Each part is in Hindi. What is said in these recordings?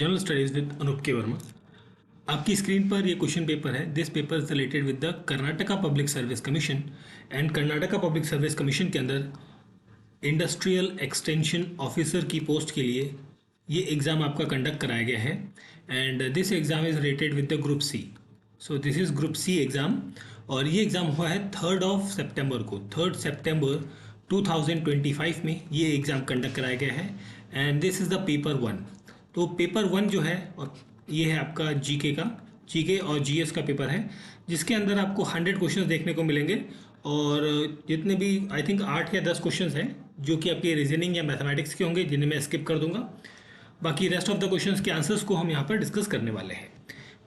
जनरल स्टडीज विद अनूप के वर्मा। आपकी स्क्रीन पर ये क्वेश्चन पेपर है। This paper is related with the Karnataka public service commission. And Karnataka public service commission के अंदर इंडस्ट्रियल एक्सटेंशन ऑफिसर की पोस्ट के लिए ये एग्ज़ाम आपका कंडक्ट कराया गया है। And this exam is related with the group C. So this is group C exam और ये एग्ज़ाम हुआ है 3 सितंबर को। 3 सितंबर 2025 में ये एग्ज़ाम कंडक्ट कराया गया है। And this is the paper 1। तो पेपर 1 जो है और ये है आपका जीके और जीएस का पेपर है, जिसके अंदर आपको 100 क्वेश्चंस देखने को मिलेंगे। और जितने भी आई थिंक 8 या 10 क्वेश्चंस हैं जो कि आपके रीजनिंग या मैथमेटिक्स के होंगे, जिन्हें मैं स्किप कर दूंगा। बाकी रेस्ट ऑफ द क्वेश्चंस के आंसर्स को हम यहाँ पर डिस्कस करने वाले हैं।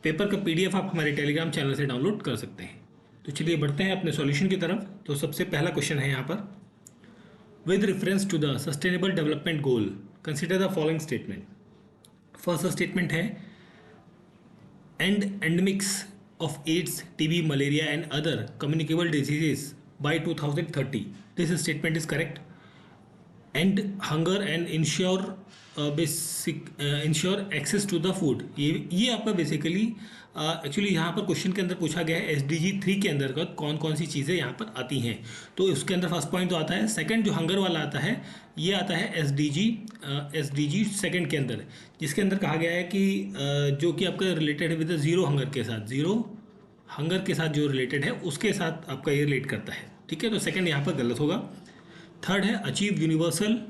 पेपर का पीडीएफ आप हमारे टेलीग्राम चैनल से डाउनलोड कर सकते हैं। तो चलिए बढ़ते हैं अपने सॉल्यूशन की तरफ। तो सबसे पहला क्वेश्चन है यहाँ पर, with reference to the sustainable development goal consider the following statement. First statement है, end endemics of AIDS, TB, malaria and other communicable diseases by 2030। This statement is correct. End hunger and ensure access to the food, ये आपका बेसिकली एक्चुअली यहाँ पर क्वेश्चन के अंदर पूछा गया है एसडीजी 3 के अंतर्गत कौन कौन सी चीज़ें यहाँ पर आती हैं। तो उसके अंदर फर्स्ट पॉइंट तो आता है। सेकंड जो हंगर वाला आता है, ये आता है एसडीजी सेकंड के अंदर, जिसके अंदर कहा गया है कि जो कि आपका रिलेटेड है विद ज़ीरो हंगर के साथ, ज़ीरो हंगर के साथ जो रिलेटेड है उसके साथ आपका ये रिलेट करता है। ठीक है, तो सेकंड यहाँ पर गलत होगा। थर्ड है अचीव यूनिवर्सल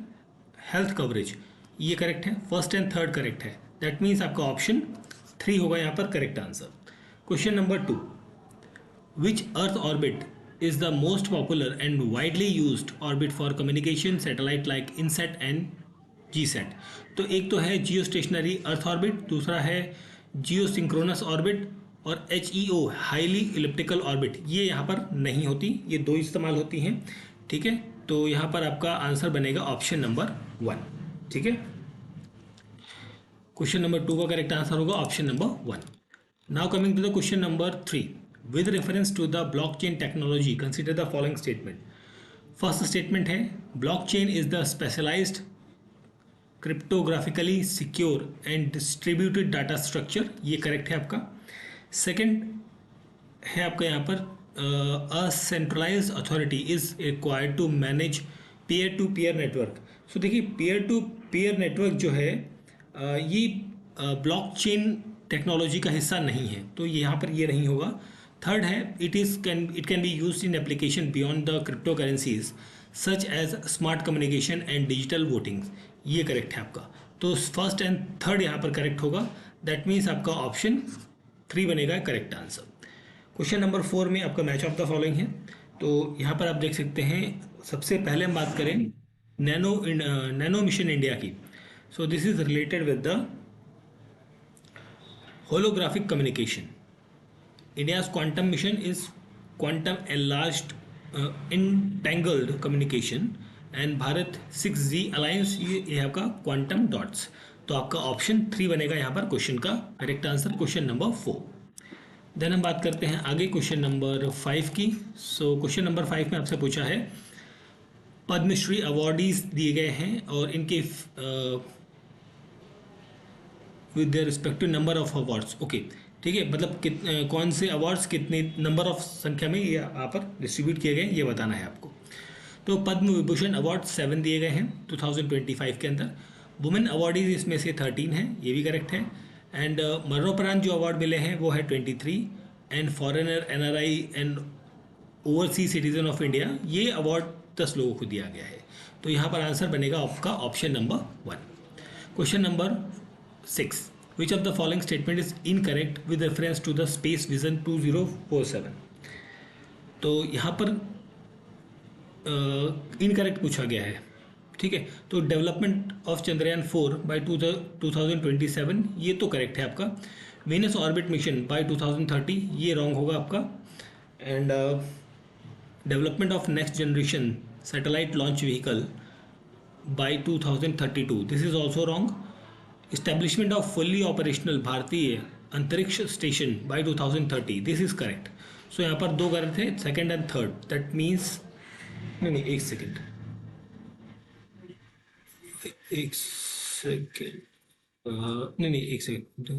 हेल्थ कवरेज, ये करेक्ट है। फर्स्ट एंड थर्ड करेक्ट है। दैट मीन्स आपका ऑप्शन 3 होगा यहाँ पर correct answer. Question number 2, which earth orbit is the most popular and widely used orbit for communication satellite like INSAT and GSAT. तो एक तो है जियो स्टेशनरी अर्थ ऑर्बिट, दूसरा है जियो सिंक्रोनस ऑर्बिट और HEO हाईली इलिप्टिकल ऑर्बिट। ये यहाँ पर नहीं होती, ये दो इस्तेमाल होती हैं। ठीक है, तो यहाँ पर आपका आंसर बनेगा ऑप्शन नंबर 1। ठीक है, क्वेश्चन नंबर 2 का करेक्ट आंसर होगा option number 1। Now coming to the question number 3, with reference to the blockchain technology consider the following statement. First statement है, blockchain is the specialised cryptographically secure and distributed data structure, ये करेक्ट है आपका। सेकंड है आपका यहाँ पर, a centralised authority is required to manage peer to peer network. So देखिए, पीयर टू पीयर नेटवर्क जो है ये ब्लॉकचेन टेक्नोलॉजी का हिस्सा नहीं है, तो यहाँ पर ये नहीं होगा। थर्ड है, it can be used in application beyond the crypto currencies such as smart communication and digital voting, ये करेक्ट है आपका। तो फर्स्ट एंड थर्ड यहाँ पर करेक्ट होगा। दैट मीन्स आपका ऑप्शन 3 बनेगा करेक्ट आंसर। क्वेश्चन नंबर 4 में आपका मैच ऑफ द फॉलोइंग है। तो यहाँ पर आप देख सकते हैं, सबसे पहले हम बात करें नैनो मिशन इंडिया की। So this is related with the holographic communication. India's quantum mission is quantum enlarged entangled communication and Bharat 6G alliance, ये आपका क्वांटम डॉट्स। तो आपका ऑप्शन 3 बनेगा यहाँ पर क्वेश्चन का correct answer, question number 4। Then हम बात करते हैं आगे क्वेश्चन नंबर 5 की। सो क्वेश्चन नंबर 5 में आपसे पूछा है, पद्मश्री अवार्डीज दिए गए हैं और इनके with their respective number of awards. Okay, ठीक है, मतलब कौन से अवार्ड्स कितने नंबर ऑफ संख्या में ये यहाँ पर डिस्ट्रीब्यूट किए गए ये बताना है आपको। तो पद्म विभूषण अवार्ड 7 दिए गए हैं 2025 के अंदर। वुमेन अवार्डीज इसमें से 13 हैं, ये भी करेक्ट है। एंड मरणोपरांत जो अवार्ड मिले हैं वो है 23। And foreigner, NRI and overseas citizen of India, ये अवार्ड 10 लोगों को दिया गया है। तो यहाँ पर आंसर बनेगा आपका option number 1। Question number 6, which of the following statement is incorrect with reference to the space vision 2047। तो यहाँ पर इनकरेक्ट पूछा गया है। ठीक है, तो डेवलपमेंट ऑफ चंद्रयान 4 बाय 2027 ये तो करेक्ट है आपका। वीनस ऑर्बिट मिशन बाय 2030 ये रॉन्ग होगा आपका। And development of next generation satellite launch vehicle by 2032 this is also wrong. Establishment of fully operational Bharatiya Antariksh station by 2030 this is correct. So यहाँ पर दो गलत थे, second and third. That means नहीं, एक सेकेंड। नहीं नहीं, एक सेकंड,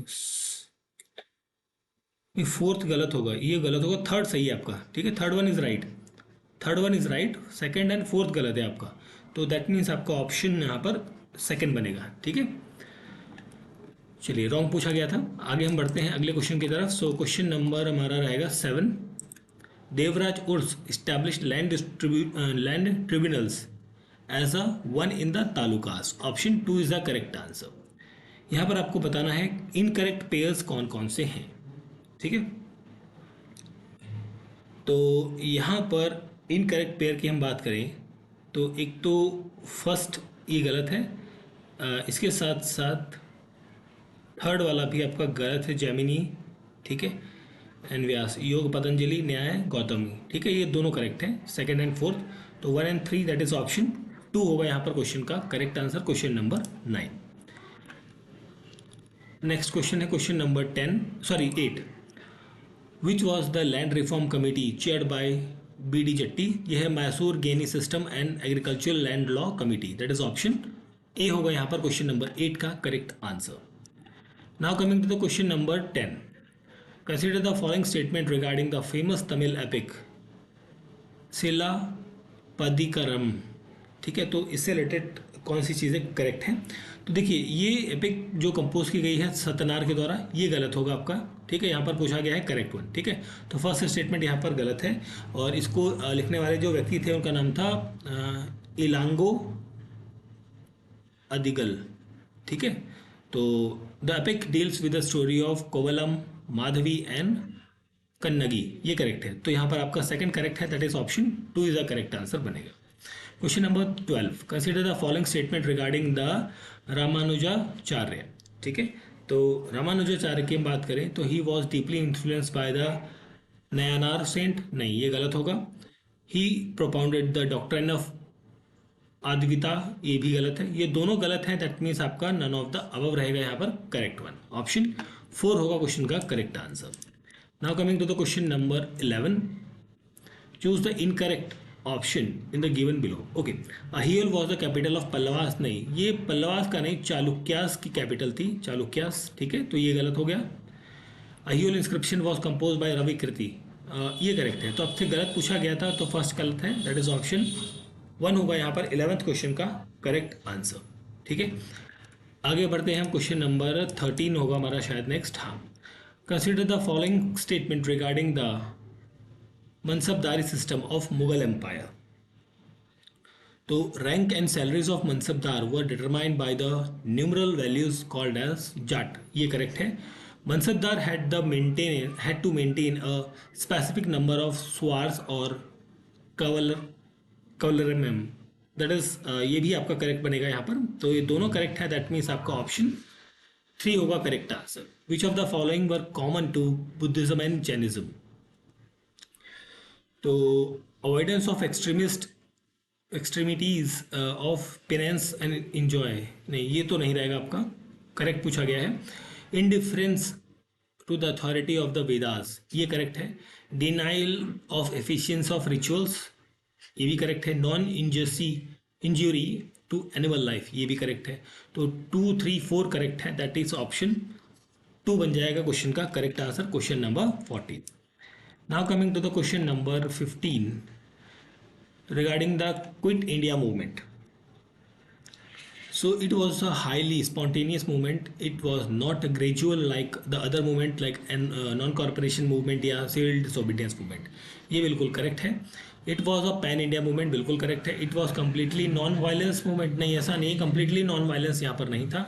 ये फोर्थ गलत होगा, ये गलत होगा, थर्ड सही है आपका, ठीक है, third one is right, third one is right, second and fourth गलत है आपका, तो दैट मीन्स आपका ऑप्शन यहाँ पर सेकंड बनेगा, ठीक है। चलिए, रॉन्ग पूछा गया था। आगे हम बढ़ते हैं अगले क्वेश्चन की तरफ। सो क्वेश्चन नंबर हमारा रहेगा 7। Devraj Urs establish land tribunals as a one in the talukas. Option 2 is the correct answer. यहाँ पर आपको बताना है इनकरेक्ट पेयर्स कौन कौन से हैं, ठीक है। तो यहाँ पर इनकरेक्ट पेयर की हम बात करें तो एक तो फर्स्ट ये गलत है, इसके साथ साथ थर्ड वाला भी आपका गलत है, जैमिनी, ठीक है, एंड व्यास, योग पतंजलि, न्याय, गौतमी, ठीक है, ये दोनों करेक्ट हैं, सेकंड एंड फोर्थ। तो 1 एंड 3 दैट इज ऑप्शन 2 होगा यहाँ पर क्वेश्चन का correct answer, question number 9। Next question है question number 8। Which was the land reform committee chaired by B D Jatti. यह है Mysore Gaini system and agricultural land law committee, that is option A होगा यहाँ पर क्वेश्चन नंबर 8 का correct answer. Now coming to the question number 10। Consider the following statement regarding the famous Tamil epic सिला पदिकरम, ठीक है। तो इससे रिलेटेड कौन सी चीज़ें करेक्ट हैं। तो देखिए, ये एपिक जो कंपोज की गई है सत्यनार के द्वारा, ये गलत होगा आपका, ठीक है। यहाँ पर पूछा गया है करेक्ट वन, ठीक है। तो फर्स्ट स्टेटमेंट यहाँ पर गलत है, और इसको लिखने वाले जो व्यक्ति थे उनका नाम था इलांगो अदिगल, ठीक है। तो the epic deals with the story of Kovalan, Madhavi and Kannagi, ये करेक्ट है। तो यहाँ पर आपका सेकंड करेक्ट है, that is option 2 is the correct answer बनेगा। Question number 12। Consider the following statement regarding the Ramanujacharya, ठीक है। तो रामानुजाचार्य की हम बात करें तो he was deeply influenced by the Nayanar saint, नहीं, ये गलत होगा। He propounded the doctrine of Advaita, ये भी गलत है, ये दोनों गलत हैं, दैट मीन्स आपका नन ऑफ द अबव रहेगा यहाँ पर करेक्ट वन, ऑप्शन 4 होगा क्वेश्चन का correct answer. Now coming to the question number 11। Choose the incorrect option in the given below. Okay, Aihole was the capital of Pallavas, नहीं, ये पल्लवास का नहीं, चालुक्यास की कैपिटल थी, चालुक्यास, ठीक है, तो ये गलत हो गया। Aihole inscription was composed by Ravi Kirti, ये करेक्ट है। तो आपसे गलत पूछा गया था, तो फर्स्ट गलत है, दैट इज ऑप्शन 1 होगा यहाँ पर 11th क्वेश्चन का करेक्ट आंसर, ठीक है। आगे बढ़ते हैं हम, क्वेश्चन नंबर 13 होगा हमारा शायद नेक्स्ट। हाँ, consider the following statement regarding the mansabdari system of Mughal empire. तो rank and salaries of mansabdar were determined by the numeral values called as zat, ये करेक्ट है। Mansabdar had to maintain a specific number of swars or cavalrymen, that is, ये भी आपका करेक्ट बनेगा यहाँ पर। तो ये दोनों करेक्ट है, दैट मीन्स आपका ऑप्शन 3 होगा correct answer. Which of the following were common to Buddhism and Jainism. तो avoidance of extremities of penance and enjoy, नहीं, ये तो नहीं रहेगा आपका, करेक्ट पूछा गया है। Indifference to the authority of the Vedas, ये करेक्ट है। Denial of efficiency of rituals, ये भी करेक्ट है। Non injury to animal life, ये भी करेक्ट है। तो 2, 3, 4 करेक्ट है, दैट इज ऑप्शन 2 बन जाएगा क्वेश्चन का correct answer, question number 14। Now coming to the question number 15 regarding the quit India movement. So it was a highly spontaneous movement. It was not gradual like the other movement like non-corporation movement या civil disobedience movement. ये बिल्कुल करेक्ट है। It was a pan India movement, बिल्कुल करेक्ट है। It was completely non-violence movement, नहीं, ऐसा नहीं, completely non-violence यहाँ पर नहीं था।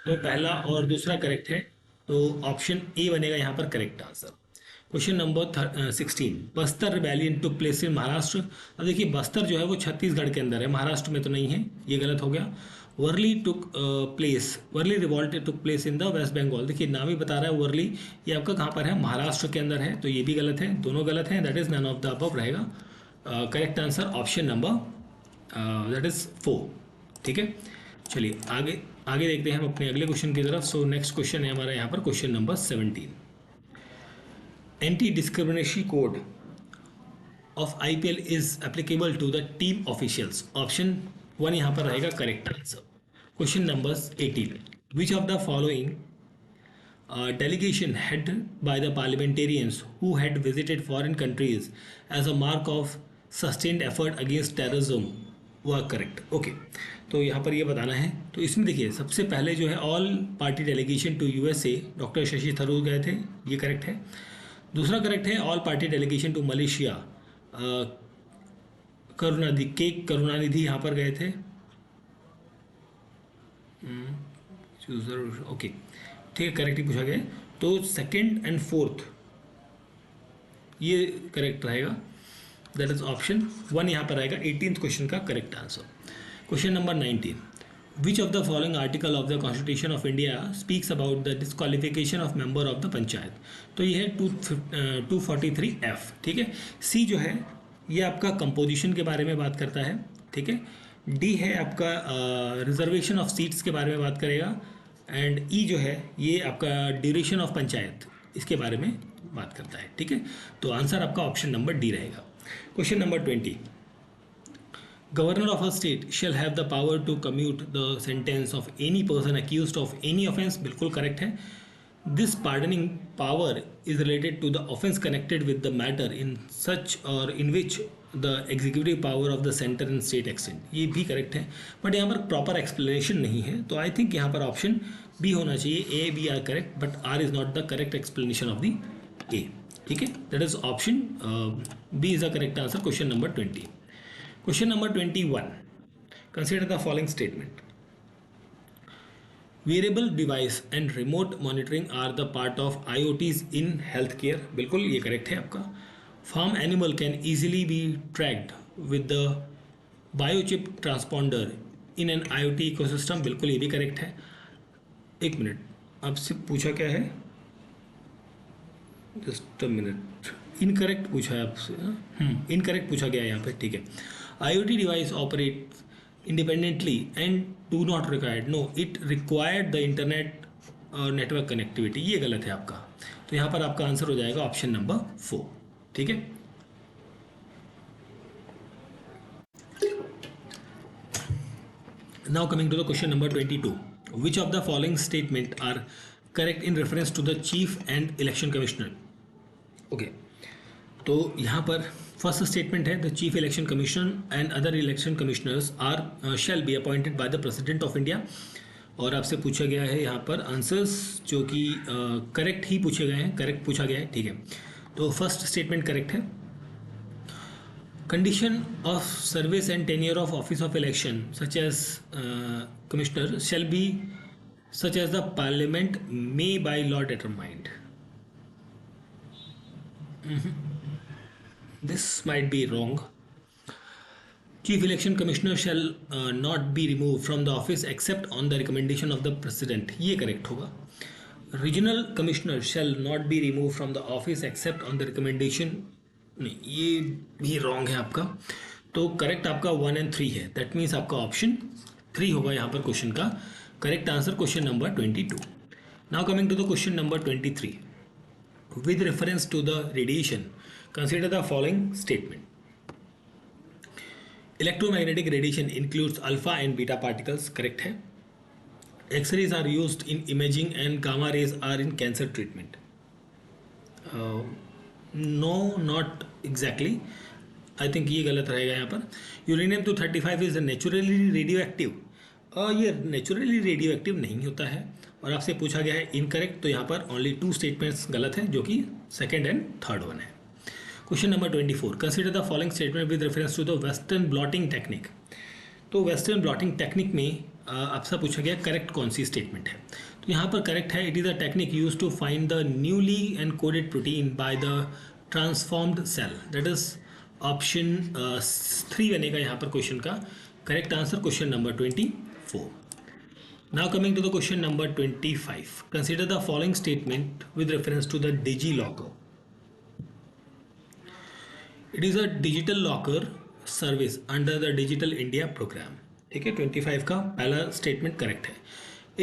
तो पहला और दूसरा करेक्ट है, तो ऑप्शन ए बनेगा यहाँ पर correct answer. Question number 16। Bastar rebellion टुक प्लेस इन महाराष्ट्र। अब देखिए, बस्तर जो है वो छत्तीसगढ़ के अंदर है, महाराष्ट्र में तो नहीं है, ये गलत हो गया। Warli revolt took place in the West Bengal, देखिए नाम ही बता रहा है वर्ली, ये आपका कहाँ पर है, महाराष्ट्र के अंदर है, तो ये भी गलत है, दोनों गलत हैं, that is none of the above रहेगा correct answer, option number that is 4, ठीक है। चलिए आगे देखते हैं हम अपने अगले क्वेश्चन की तरफ। सो नेक्स्ट क्वेश्चन है हमारा यहाँ पर question number 17। Anti discrimination code of IPL is applicable to the team officials, option 1 यहाँ पर रहेगा correct answer. Question number 18। Which of the following delegation headed by the parliamentarians who had visited foreign countries as a mark of sustained effort against terrorism were correct. Okay तो यहाँ पर ये बताना है। तो इसमें देखिए सबसे पहले जो है all party delegation to USA doctor Shashi Tharoor गए थे, ये करेक्ट है। दूसरा करेक्ट है all party delegation to Malaysia, Karunanidhi यहाँ पर गए थे। ओके ठीक है, करेक्ट ही पूछा गया। तो सेकंड एंड फोर्थ ये करेक्ट रहेगा, दैट इज ऑप्शन 1 यहाँ पर आएगा 18th क्वेश्चन का correct answer. Question number 19, which of the following article of the constitution of India speaks about the disqualification of member of the panchayat. तो ये है 243F, ठीक है। सी जो है ये आपका कंपोजिशन के बारे में बात करता है, ठीक है। डी है आपका रिजर्वेशन ऑफ सीट्स के बारे में बात करेगा, एंड ई जो है ये आपका ड्यूरेशन ऑफ पंचायत, इसके बारे में बात करता है, ठीक है। तो आंसर आपका ऑप्शन नंबर डी रहेगा। Question number 20, governor of a state shall have the power to commute the sentence of any person accused of any offence, बिल्कुल करेक्ट है। This pardoning power is related to the offence connected with the matter in such और in which the executive power of the centre and state extend, ये भी करेक्ट है। बट यहाँ पर प्रॉपर एक्सप्लेनेशन नहीं है, तो आई थिंक यहाँ पर ऑप्शन बी होना चाहिए। A B R correct, but R is not the correct explanation of the A, ठीक है। That is option B is the correct answer. Question number 20। Question number 21, consider the following statement. Wearable device and remote monitoring are the part of IoTs in health care, बिल्कुल ये करेक्ट है आपका। Farm animal can easily be tracked with the biochip transponder in an IoT ecosystem, बिल्कुल ये भी करेक्ट है। एक मिनट, आपसे पूछा क्या है, जस्ट अ मिनट, इनकरेक्ट पूछा है आपसे, इनकरेक्ट पूछा गया है यहाँ पे, ठीक है। IoT device operate independently and do not required, no it required the internet network connectivity, ये गलत है आपका। तो यहाँ पर आपका आंसर हो जाएगा ऑप्शन नंबर 4, ठीक है। Now coming to the question number 22, which of the following statement are correct in reference to the chief and election commissioner? Okay, तो यहाँ पर फर्स्ट स्टेटमेंट है the chief election commission and other election commissioners are shall be appointed by the president of India. और आपसे पूछा गया है यहाँ पर आंसर्स जो कि करेक्ट ही पूछे गए हैं, करेक्ट पूछा गया है, ठीक है। तो फर्स्ट स्टेटमेंट करेक्ट है। Condition of service and tenure of office of election such as commissioner shall be such as the parliament may by law determined. This might be wrong. Chief Election Commissioner shall not be removed from the office except on the recommendation of the President. ये correct होगा। Regional Commissioner shall not be removed from the office except on the recommendation, नहीं ये भी wrong है आपका। तो correct आपका 1 and 3 है, that means आपका option 3 होगा यहाँ पर क्वेश्चन का correct answer, question number 22. Now coming to the question number 23. With reference to the radiation, consider the following statement. Electromagnetic radiation includes alpha and beta particles, correct है। X-rays are used in imaging and gamma rays are in cancer treatment. No, not exactly. I think ये गलत रहेगा यहाँ पर। Uranium-235 is naturally radioactive. ये नेचुरली रेडियो एक्टिव नहीं होता है। और आपसे पूछा गया है इनकरेक्ट, तो यहाँ पर ओनली 2 स्टेटमेंट्स गलत हैं, जो कि सेकेंड एंड थर्ड वन है। Question number 24, consider the following statement with reference to the western blotting technique. तो वेस्टर्न ब्लॉटिंग टेक्निक में आपसे पूछा गया करेक्ट कौन सी स्टेटमेंट है। तो यहाँ पर करेक्ट है, it is a technique use to find the newly encoded protein by the transformed cell, that is option 3 बनेगा यहाँ पर क्वेश्चन का correct answer. Question number 24। Now coming to the question number 25. Consider the following statement with reference to the DigiLocker. It is a digital locker service under the Digital India program. ठीक है, 25 का पहला स्टेटमेंट करेक्ट है।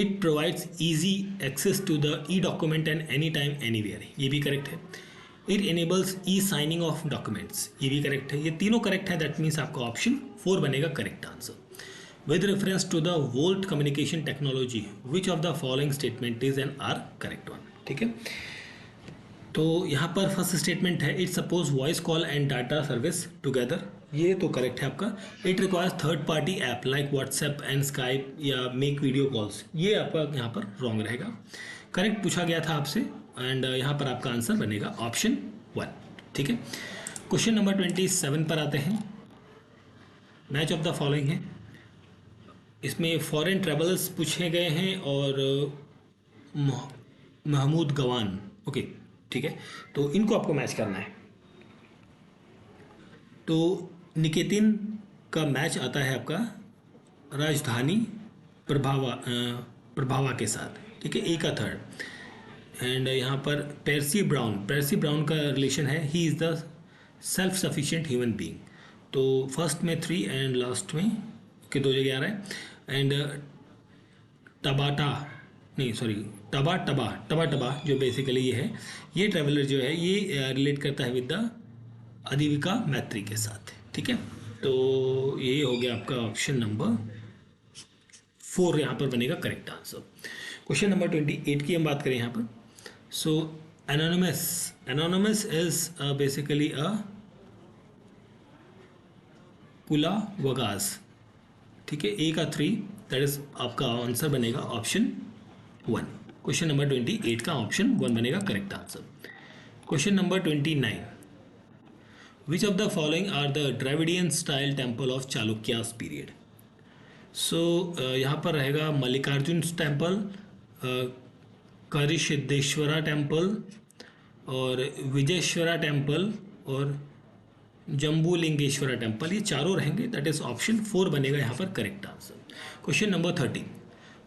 It provides easy access to the e-document and anytime, anywhere. ये भी करेक्ट है। It enables e-signing of documents. ये भी करेक्ट है। ये तीनों करेक्ट है, दैट मीन्स आपका ऑप्शन 4 बनेगा correct answer. With reference to the VoLTE communication technology which of the following statement is N are correct one. ठीक है, तो यहाँ पर फर्स्ट स्टेटमेंट है it supports voice call and data service together, ये तो करेक्ट है आपका। It requires third party app like WhatsApp and Skype या मेक वीडियो कॉल्स, ये आपका यहाँ पर रॉन्ग रहेगा। करेक्ट पूछा गया था आपसे एंड यहाँ पर आपका आंसर बनेगा ऑप्शन 1। ठीक है, क्वेश्चन नंबर 27 पर आते हैं। मैच ऑफ द फॉलोइंग है, इसमें फॉरेन ट्रेवल्स पूछे गए हैं और महमूद गवान। ओके ठीक है, तो इनको आपको मैच करना है। तो निकेतिन का मैच आता है आपका राजधानी प्रभावा के साथ। ठीक है, ए का थर्ड। एंड यहाँ पर पेर्सी ब्राउन का रिलेशन है he is the self sufficient human being. तो फर्स्ट में 3 एंड लास्ट में के 2 जगह आ रहा है। एंड टबाटा नहीं सॉरी टबा टबा जो बेसिकली ये है, ये ट्रैवलर जो है ये रिलेट करता है विद द अधिविका मैत्री के साथ। ठीक है, तो ये हो गया आपका ऑप्शन नंबर 4 यहाँ पर बनेगा करेक्ट आंसर। क्वेश्चन नंबर 28 की हम बात करें यहाँ पर। So anonymous is basically a पुला वगास। ठीक है, ए का 3 दैट इज आपका आंसर बनेगा ऑप्शन 1। क्वेश्चन नंबर 28 का ऑप्शन 1 बनेगा correct answer. Question number 29, which of the following are the Dravidian style temple of Chalukyas period. So यहाँ पर रहेगा मल्लिकार्जुन टेम्पल, करिसिद्धेश्वरा टेम्पल और विजयेश्वरा टेम्पल और जम्बूलिंगेश्वरा टेम्पल, ये चारों रहेंगे। दैट इज ऑप्शन 4 बनेगा यहाँ पर correct answer. Question number 30,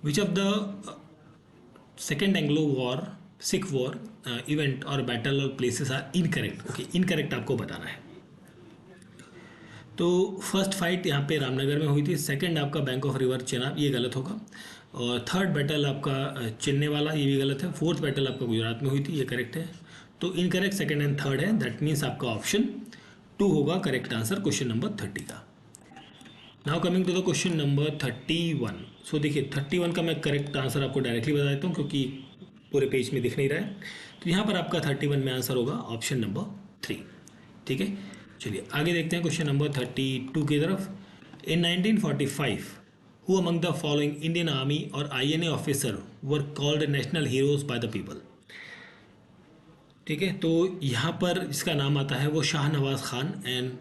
which of the second Anglo war Sikh war event और बैटल और places are incorrect. Okay, incorrect आपको बताना है। तो फर्स्ट फाइट यहाँ पे रामनगर में हुई थी, सेकंड आपका बैंक ऑफ रिवर चेनाब, ये गलत होगा। और थर्ड बैटल आपका चिन्ने वाला, ये भी गलत है। फोर्थ बैटल आपका गुजरात में हुई थी, ये करेक्ट है। तो इनकरेक्ट सेकंड एंड थर्ड है, दैट मीन्स आपका ऑप्शन 2 होगा करेक्ट आंसर क्वेश्चन नंबर 30 का। Now coming to the question number 31। So देखिए 31 का मैं करेक्ट आंसर आपको डायरेक्टली बता देता हूँ क्योंकि पूरे पेज में दिख नहीं रहा है। तो यहाँ पर आपका 31 में आंसर होगा ऑप्शन नंबर 3। ठीक है, चलिए आगे देखते हैं क्वेश्चन नंबर 32 की तरफ। इन 1945 who among the following Indian army और INA officer were called national heroes by the people. ठीक है, तो यहाँ पर जिसका नाम आता है वो शाहनवाज खान एंड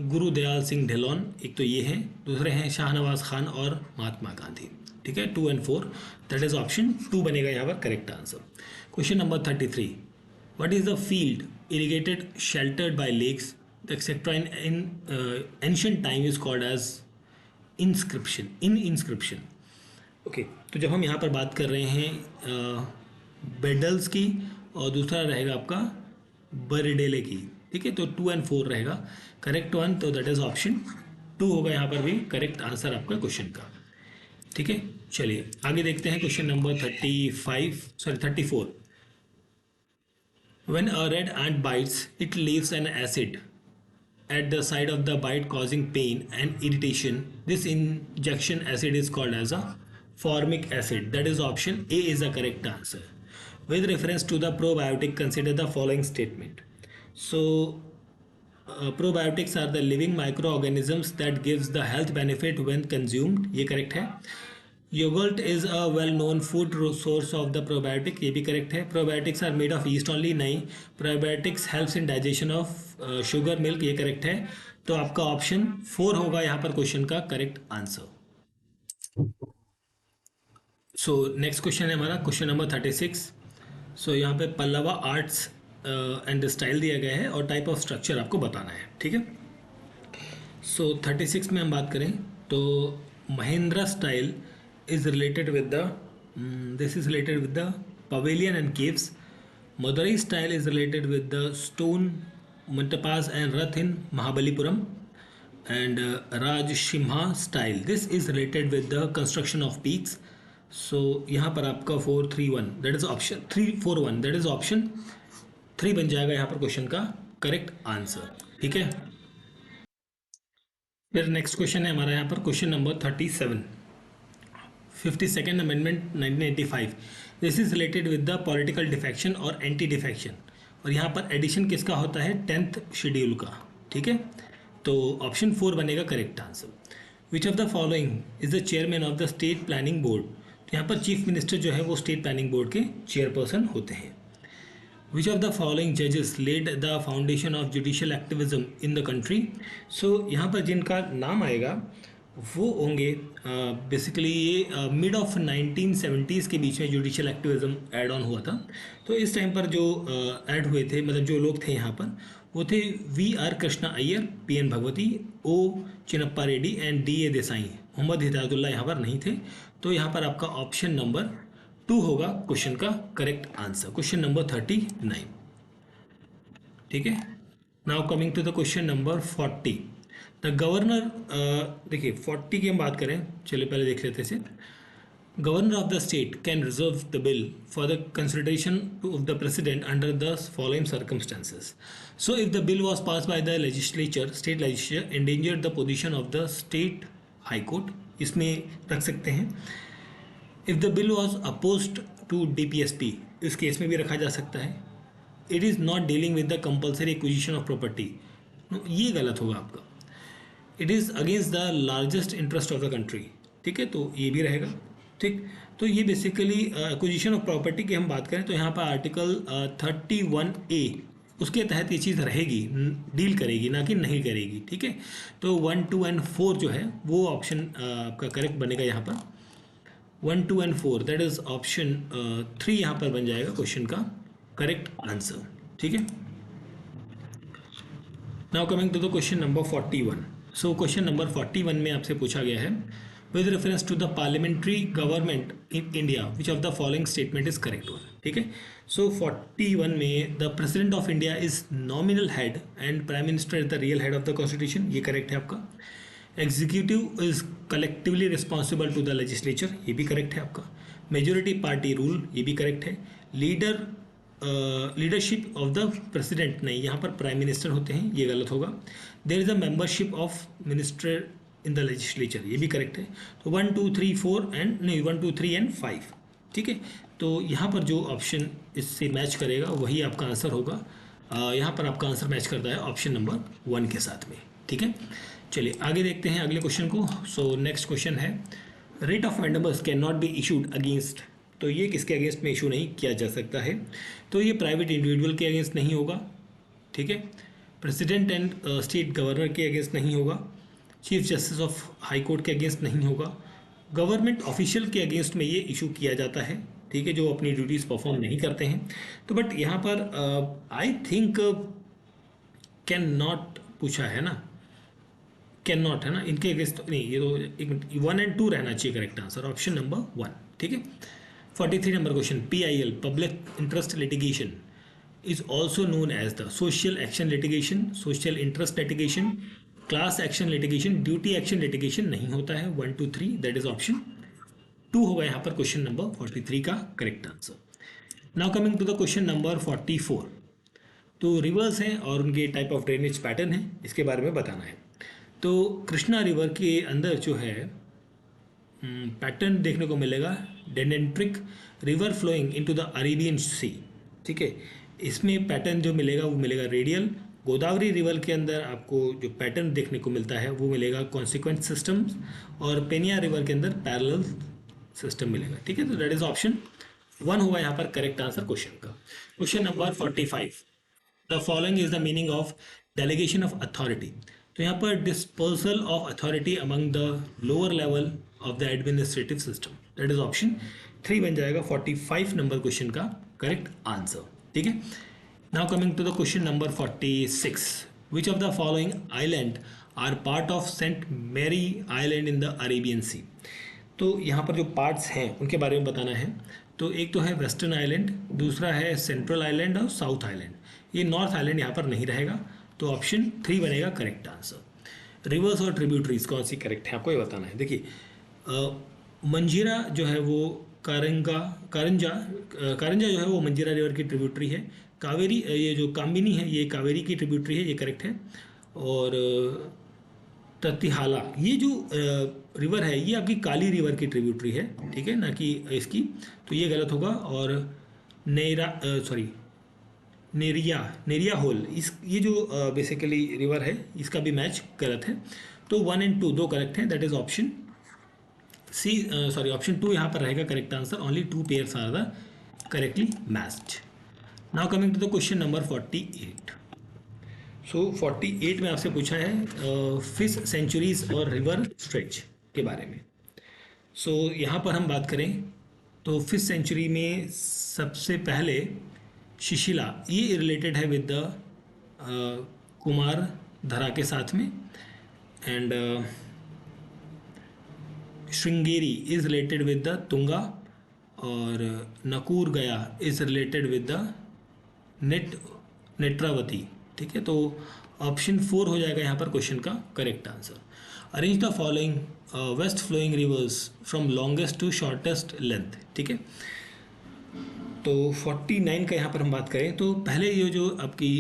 गुरुदयाल सिंह ढिलोन, एक तो ये हैं, दूसरे हैं शाहनवाज खान और महात्मा गांधी। ठीक है, 2 and 4 दैट इज ऑप्शन 2 बनेगा यहाँ पर correct answer. Question number 33, what is the field irrigated sheltered by lakes etcetera in ancient time is called as inscription. Okay, तो जब हम यहाँ पर बात कर रहे हैं बेडल्स की और दूसरा रहेगा आपका बरडेले की। ठीक है, तो 2 and 4 रहेगा करेक्ट वन, तो दैट इज ऑप्शन 2 होगा यहाँ पर भी करेक्ट आंसर आपका क्वेश्चन का। ठीक है, चलिए आगे देखते हैं question number 34। When a red ant bites, it leaves an acid at the side of the bite causing pain and irritation. This injection acid is called as a formic acid. That is option A is the correct answer. With reference to the probiotic, consider the following statement. So probiotics are the living microorganisms that gives the health benefit when consumed. ये correct है। Yogurt is a well-known food source of the probiotic, ये भी correct है। Probiotics are made of yeast only, नहीं। Probiotics helps in digestion of sugar, milk, ये correct है। तो आपका ऑप्शन 4 होगा यहाँ पर क्वेश्चन का करेक्ट आंसर। सो नेक्स्ट क्वेश्चन है हमारा क्वेश्चन नंबर 36। सो यहाँ पे पल्लवा आर्ट्स एंड स्टाइल दिया गया है और टाइप ऑफ स्ट्रक्चर आपको बताना है। ठीक है, सो 36 में हम बात करें तो Mahindra style is related with the this is related with the pavilion and caves. Madurai style is related with the stone mantapas and rath in Mahabalipuram. And Rajsimha style, this is related with the construction of peaks. So यहाँ पर आपका 431 that is option 341 that is option 3 बन जाएगा यहाँ पर क्वेश्चन का करेक्ट आंसर। ठीक है, फिर नेक्स्ट क्वेश्चन है हमारा यहाँ पर question number 37, 52nd amendment 1985। This is related with the political defection और एंटी डिफेक्शन, और यहाँ पर एडिशन किसका होता है, 10th शेड्यूल का। ठीक है, तो ऑप्शन 4 बनेगा correct answer. Which of the following is the chairman of the state planning board. तो यहाँ पर चीफ मिनिस्टर जो है वो स्टेट प्लानिंग बोर्ड के चेयरपर्सन होते हैं। विच ऑफ द फॉलोइंग जजेस led the foundation of judicial activism in the country. So यहाँ पर जिनका नाम आएगा वो होंगे बेसिकली ये मिड ऑफ 1970s के बीच में जुडिशियल एक्टिविज्म ऐड ऑन हुआ था। तो इस टाइम पर जो ऐड हुए थे, मतलब जो लोग थे यहाँ पर, वो थे V.R. Krishna Iyer, P.N. Bhagwati, O. Chinnappa Reddy and D.A. Desai. Mohammad Hidayatullah यहाँ पर नहीं थे। तो यहाँ पर आपका ऑप्शन नंबर 2 होगा क्वेश्चन का करेक्ट आंसर, क्वेश्चन नंबर 39। ठीक है, now coming to the question number 40। The governor, देखिए 40 की हम बात करें, चलिए पहले देख लेते हैं। Governor of the state can reserve the bill for the consideration of the president under the following circumstances. So, if the bill was passed by the legislature, state legislature, endangered the position of the state high court, इसमें रख सकते हैं। If the bill was opposed to DPSP, इस केस में भी रखा जा सकता है। It is not dealing with the compulsory acquisition of property, ये गलत होगा आपका। It is against the largest interest of the country, ठीक है, तो ये भी रहेगा। ठीक, तो ये बेसिकली एक्विजिशन ऑफ प्रॉपर्टी की हम बात करें तो यहाँ पर आर्टिकल 31A उसके तहत ये चीज़ रहेगी, डील करेगी, ना कि नहीं करेगी। ठीक है, तो 1, 2 एंड 4 जो है वो ऑप्शन आपका करेक्ट बनेगा यहाँ पर। 1, 2 एंड 4 दैट इज ऑप्शन 3 यहाँ पर बन जाएगा क्वेश्चन का करेक्ट आंसर। ठीक है, now coming to the question number 41। So question number 41 में आपसे पूछा गया है with reference to the parliamentary government in India, which of the following statement is correct one। ठीक है, so 41 में the president of India is nominal head and prime minister is the real head of the constitution, ये correct है आपका। executive is collectively responsible to the legislature, ये भी correct है आपका। majority party rule, ये भी correct है। लीडरशिप ऑफ द प्रेसिडेंट, नहीं, यहाँ पर प्राइम मिनिस्टर होते हैं, ये गलत होगा। There is a membership of minister in the legislature, ये भी करेक्ट है। तो 1, 2, 3, 4 एंड नहीं 1, 2, 3 एंड 5। ठीक है, तो यहाँ पर जो ऑप्शन इससे मैच करेगा वही आपका आंसर होगा। यहाँ पर आपका आंसर मैच करता है ऑप्शन नंबर 1 के साथ में। ठीक है, चलिए आगे देखते हैं अगले क्वेश्चन को। सो नेक्स्ट क्वेश्चन है writ of mandamus can not be issued against. तो ये किसके अगेंस्ट में इशू नहीं किया जा सकता है, तो ये प्राइवेट इंडिविजुअल के अगेंस्ट नहीं होगा। ठीक है, प्रेसिडेंट एंड स्टेट गवर्नर के अगेंस्ट नहीं होगा, chief justice of high court के अगेंस्ट नहीं होगा, गवर्नमेंट ऑफिशियल के अगेंस्ट में ये इशू किया जाता है। ठीक है, जो अपनी ड्यूटीज़ परफॉर्म नहीं करते हैं। तो बट यहाँ पर आई थिंक कैन नॉट पूछा है ना, कैन नॉट है ना, इनके अगेंस्ट नहीं, ये तो एक 1 एंड 2 रहना चाहिए करेक्ट आंसर, ऑप्शन नंबर 1। ठीक है, 43 number question, PIL public interest litigation is also known as the social action litigation, social interest litigation, class action litigation, duty action litigation नहीं होता है। 1, 2, 3 दैट इज ऑप्शन 2 होगा यहाँ पर क्वेश्चन नंबर 43 का correct answer. Now coming to the question number 44। तो रिवर्स हैं और उनके टाइप ऑफ ड्रेनेज पैटर्न है, इसके बारे में बताना है। तो कृष्णा रिवर के अंदर जो है पैटर्न देखने को मिलेगा, dendritic river flowing into the Arabian sea. ठीक है, इसमें पैटर्न जो मिलेगा वो मिलेगा रेडियल। गोदावरी रिवर के अंदर आपको जो पैटर्न देखने को मिलता है वो मिलेगा कॉन्सिक्वेंट सिस्टम्स, और पेनिया रिवर के अंदर पैरेलल सिस्टम मिलेगा। ठीक है, तो दैट इज ऑप्शन 1 होगा यहाँ पर करेक्ट आंसर क्वेश्चन का। Question number 45, the following is the meaning of delegation of authority. तो यहाँ पर dispersal of authority among the lower level of the administrative system, that is option 3 बन जाएगा 45 नंबर क्वेश्चन का करेक्ट आंसर। ठीक है, now coming to the question number 46, which of the following island are part of Saint Mary island in the Arabian सी। तो यहाँ पर जो पार्ट्स हैं उनके बारे में बताना है। तो एक तो है वेस्टर्न आइलैंड, दूसरा है सेंट्रल आइलैंड और साउथ आइलैंड। ये नॉर्थ आइलैंड यहाँ पर नहीं रहेगा, तो ऑप्शन 3 बनेगा करेक्ट आंसर। रिवर्स और ट्रिब्यूटरीज कौन सी करेक्ट है आपको ये बताना है। देखिए मंजीरा जो है वो कारंजा जो है वो मंजीरा रिवर की ट्रिब्यूटरी है। कावेरी, ये जो कामिनी है ये कावेरी की ट्रिब्यूटरी है, ये करेक्ट है। और ततिहाला, ये जो रिवर है ये आपकी काली रिवर की ट्रिब्यूटरी है, ठीक है, ना कि इसकी, तो ये गलत होगा। और नेरिया नेरिया होल, इस ये जो बेसिकली रिवर है इसका भी मैच गलत है। तो 1 एंड 2 दो करेक्ट हैं, that is option C, sorry option 2 यहाँ पर रहेगा correct answer. Only 2 pairs are the correctly matched. Now coming to the question number 48। So 48 में आपसे पूछा है फिश सेंचुरीज और रिवर स्ट्रेच के बारे में। सो यहाँ पर हम बात करें तो फिश सेंचुरी में सबसे पहले शिशिला, ये रिलेटेड है विद द कुमार धरा के साथ में। And Sringeri is related with the Tunga, और नकूर गया is related with the Netravati, ठीक है। तो ऑप्शन 4 हो जाएगा यहाँ पर क्वेश्चन का correct answer. Arrange the following west flowing rivers from longest to shortest length, ठीक है। तो 49 का यहाँ पर हम बात करें तो पहले ये जो आपकी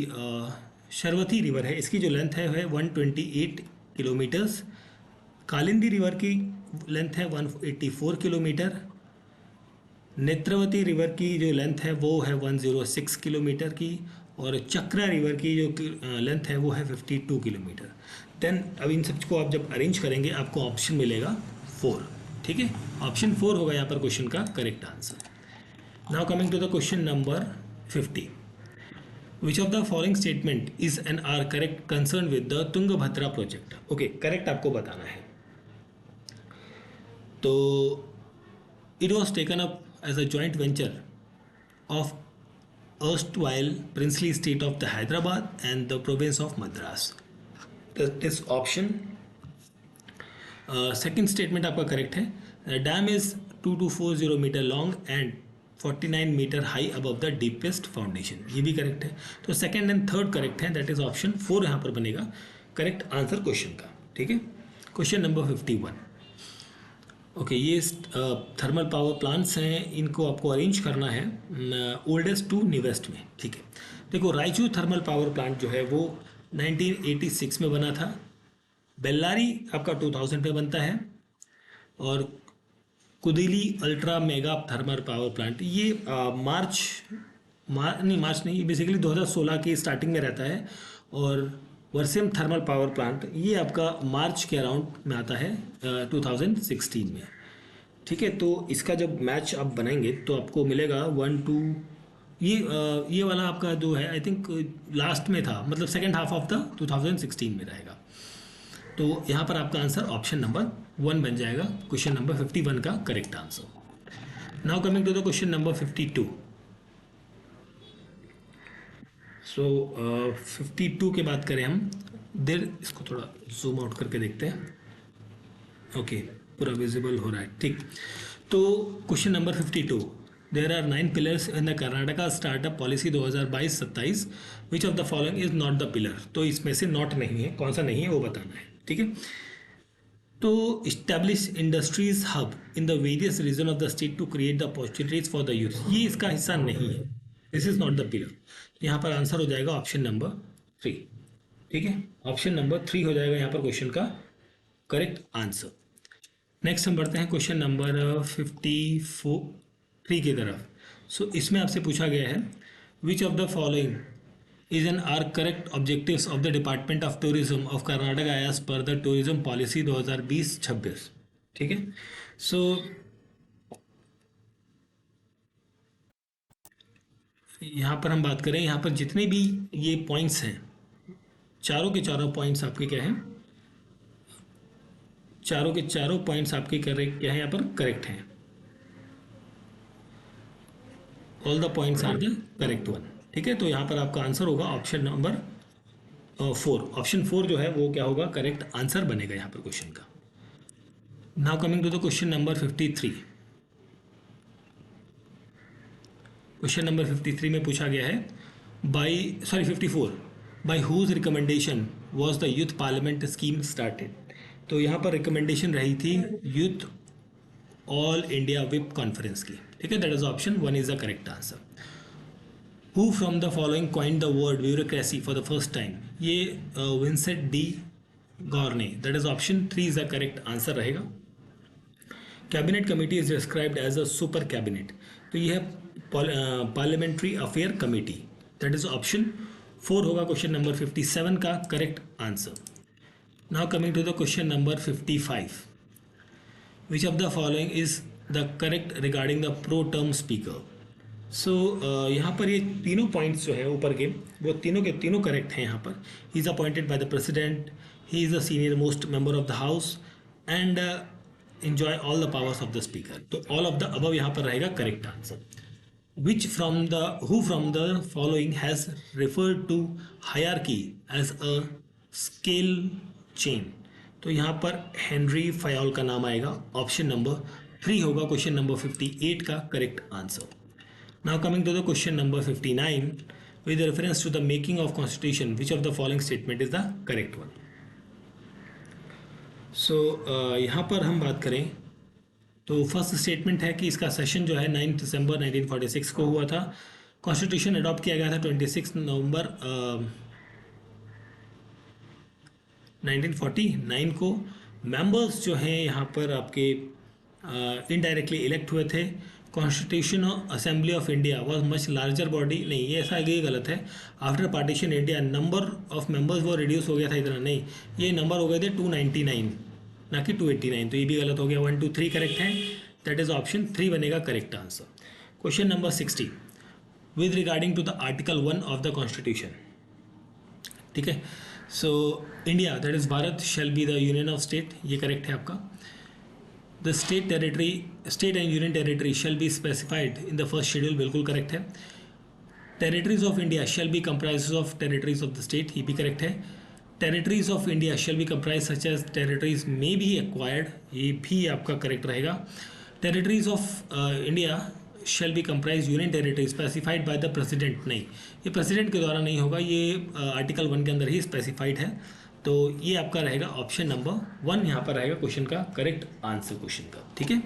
शरवती रिवर है इसकी जो लेंथ है 128 किलोमीटर्स। कालिंदी रिवर की लेंथ है 184 किलोमीटर। नेत्रवती रिवर की जो लेंथ है वो है 106 किलोमीटर की। और चक्रा रिवर की जो लेंथ है वो है 52 किलोमीटर। देन अब इन सबको आप जब अरेंज करेंगे आपको ऑप्शन मिलेगा 4, ठीक है। ऑप्शन 4 होगा यहाँ पर क्वेश्चन का correct answer. Now coming to the question number 50। Which of the following statement is N are correct concern with the Tungabhadra project. Okay, correct आपको बताना है। तो it was taken up as a joint venture of erstwhile princely state of the Hyderabad and the province of Madras. This option. Second statement आपका करेक्ट है। The dam is 2240 metre long and 49 metre high above the deepest foundation, ये भी करेक्ट है। तो सेकंड एंड थर्ड करेक्ट है, दैट इज ऑप्शन 4 यहाँ पर बनेगा करेक्ट आंसर क्वेश्चन का, ठीक है। Question number 51। ओके, ये थर्मल पावर प्लांट्स हैं, इनको आपको अरेंज करना है ओल्डेस्ट टू न्यूवेस्ट में, ठीक है। देखो, रायचूर थर्मल पावर प्लांट जो है वो 1986 में बना था। बेल्लारी आपका 2000 में बनता है। और कुदिली ultra mega thermal power plant ये मार्च नहीं, ये बेसिकली 2016 की स्टार्टिंग में रहता है। और वर्सेम थर्मल पावर प्लांट ये आपका मार्च के अराउंड में आता है 2016 में, ठीक है। तो इसका जब मैच आप बनाएंगे तो आपको मिलेगा 1 2, ये वाला आपका जो है आई थिंक लास्ट में था, मतलब सेकेंड हाफ ऑफ द 2016 में रहेगा। तो यहाँ पर आपका आंसर ऑप्शन नंबर 1 बन जाएगा, क्वेश्चन नंबर 51 का correct answer. Now coming to the question number 52। So 52 की बात करें हम, इसको थोड़ा जूम आउट करके देखते हैं। ओके, पूरा विजिबल हो रहा है, ठीक। तो question number 52, there are 9 pillars in the Karnataka startup policy 2022-27, which of the following is not the pillar. तो इसमें से नॉट नहीं है, कौन सा नहीं है वो बताना है, ठीक है। तो establish industries hub in the various region of the state to create the opportunities for the youth, ये इसका हिस्सा नहीं है, this is not the pillar. यहाँ पर आंसर हो जाएगा ऑप्शन नंबर 3, ठीक है। ऑप्शन नंबर 3 हो जाएगा यहाँ पर क्वेश्चन का करेक्ट आंसर। नेक्स्ट हम बढ़ते हैं क्वेश्चन नंबर 54 की तरफ। सो इसमें आपसे पूछा गया है which of the following is N are correct objectives of the department of tourism of Karnataka as per the tourism policy 2020-26, ठीक है। सो यहाँ पर हम बात करें, यहाँ पर जितने भी ये पॉइंट्स हैं, चारों के चारों पॉइंट्स आपके क्या हैं, चारों के चारों पॉइंट्स आपके करेक्ट क्या है, यहाँ पर करेक्ट हैं। All the points are the correct one, ठीक है। तो यहाँ पर आपका आंसर होगा ऑप्शन नंबर 4। ऑप्शन 4 जो है वो क्या होगा, करेक्ट आंसर बनेगा यहाँ पर क्वेश्चन का। Now coming to the question number 53। Question number 53 में पूछा गया है 54, by whose recommendation was the youth parliament scheme started. तो यहाँ पर रिकमेंडेशन रही थी youth all India whip conference की, ठीक है। That is option 1 is the correct answer. Who from the following coined the word bureaucracy for the first time, ये Vincent de Gournay, that is option 3 is the correct answer रहेगा। Cabinet committee is described as a super cabinet, तो यह है parliamentary affair committee, that is option 4 होगा क्वेश्चन नंबर 57 का correct answer. Now coming to the question number 55, which of the following is the correct regarding the pro term speaker. So यहाँ पर ये तीनों पॉइंट्स जो है ऊपर के, वो तीनों के तीनों करेक्ट हैं। यहाँ पर he is appointed by the president, he is the senior most member of the house and enjoy all the powers of the speaker, तो all of the above यहाँ पर रहेगा correct answer. which from the who from the following has referred to hierarchy as a scale chain, तो यहाँ पर हेनरी फयाल का नाम आएगा, ऑप्शन नंबर 3 होगा क्वेश्चन नंबर 58 का correct answer. Now coming to the question number 59, with reference to the making of constitution, which of the following statement is the correct one? सो यहाँ पर हम बात करें तो फर्स्ट स्टेटमेंट है कि इसका सेशन जो है 9 दिसंबर 1946 को हुआ था। कॉन्स्टिट्यूशन अडॉप्ट किया गया था 26 नवंबर 1949 को। मेंबर्स जो हैं यहाँ पर आपके इनडायरेक्टली इलेक्ट हुए थे। Constitution assembly of India was much larger body, नहीं ये ऐसा ये गलत है। After partition India number of members वो रिड्यूस हो गया था, इतना नहीं, ये नंबर हो गए थे 299 ना कि 289, तो ये भी गलत हो गया। 1 2 3 करेक्ट है, दैट इज ऑप्शन 3 बनेगा correct answer. Question number 60, with regarding to the article 1 of the constitution, ठीक है। So India that is Bharat shall be the union of state, ये करेक्ट है आपका। The state and union territory shall be specified in the first schedule, बिल्कुल करेक्ट है। Territories of India shall be comprise of territories of the state, ये भी करेक्ट है। Territories of India shall be comprise such as territories may be acquired, ये भी आपका करेक्ट रहेगा। Territories of India shall be comprise union territory specified by the president, नहीं, ये प्रेसिडेंट के द्वारा नहीं होगा, ये आर्टिकल 1 के अंदर ही स्पेसिफाइड है, तो ये आपका रहेगा ऑप्शन नंबर 1 यहाँ पर रहेगा क्वेश्चन का करेक्ट आंसर क्वेश्चन का, ठीक है।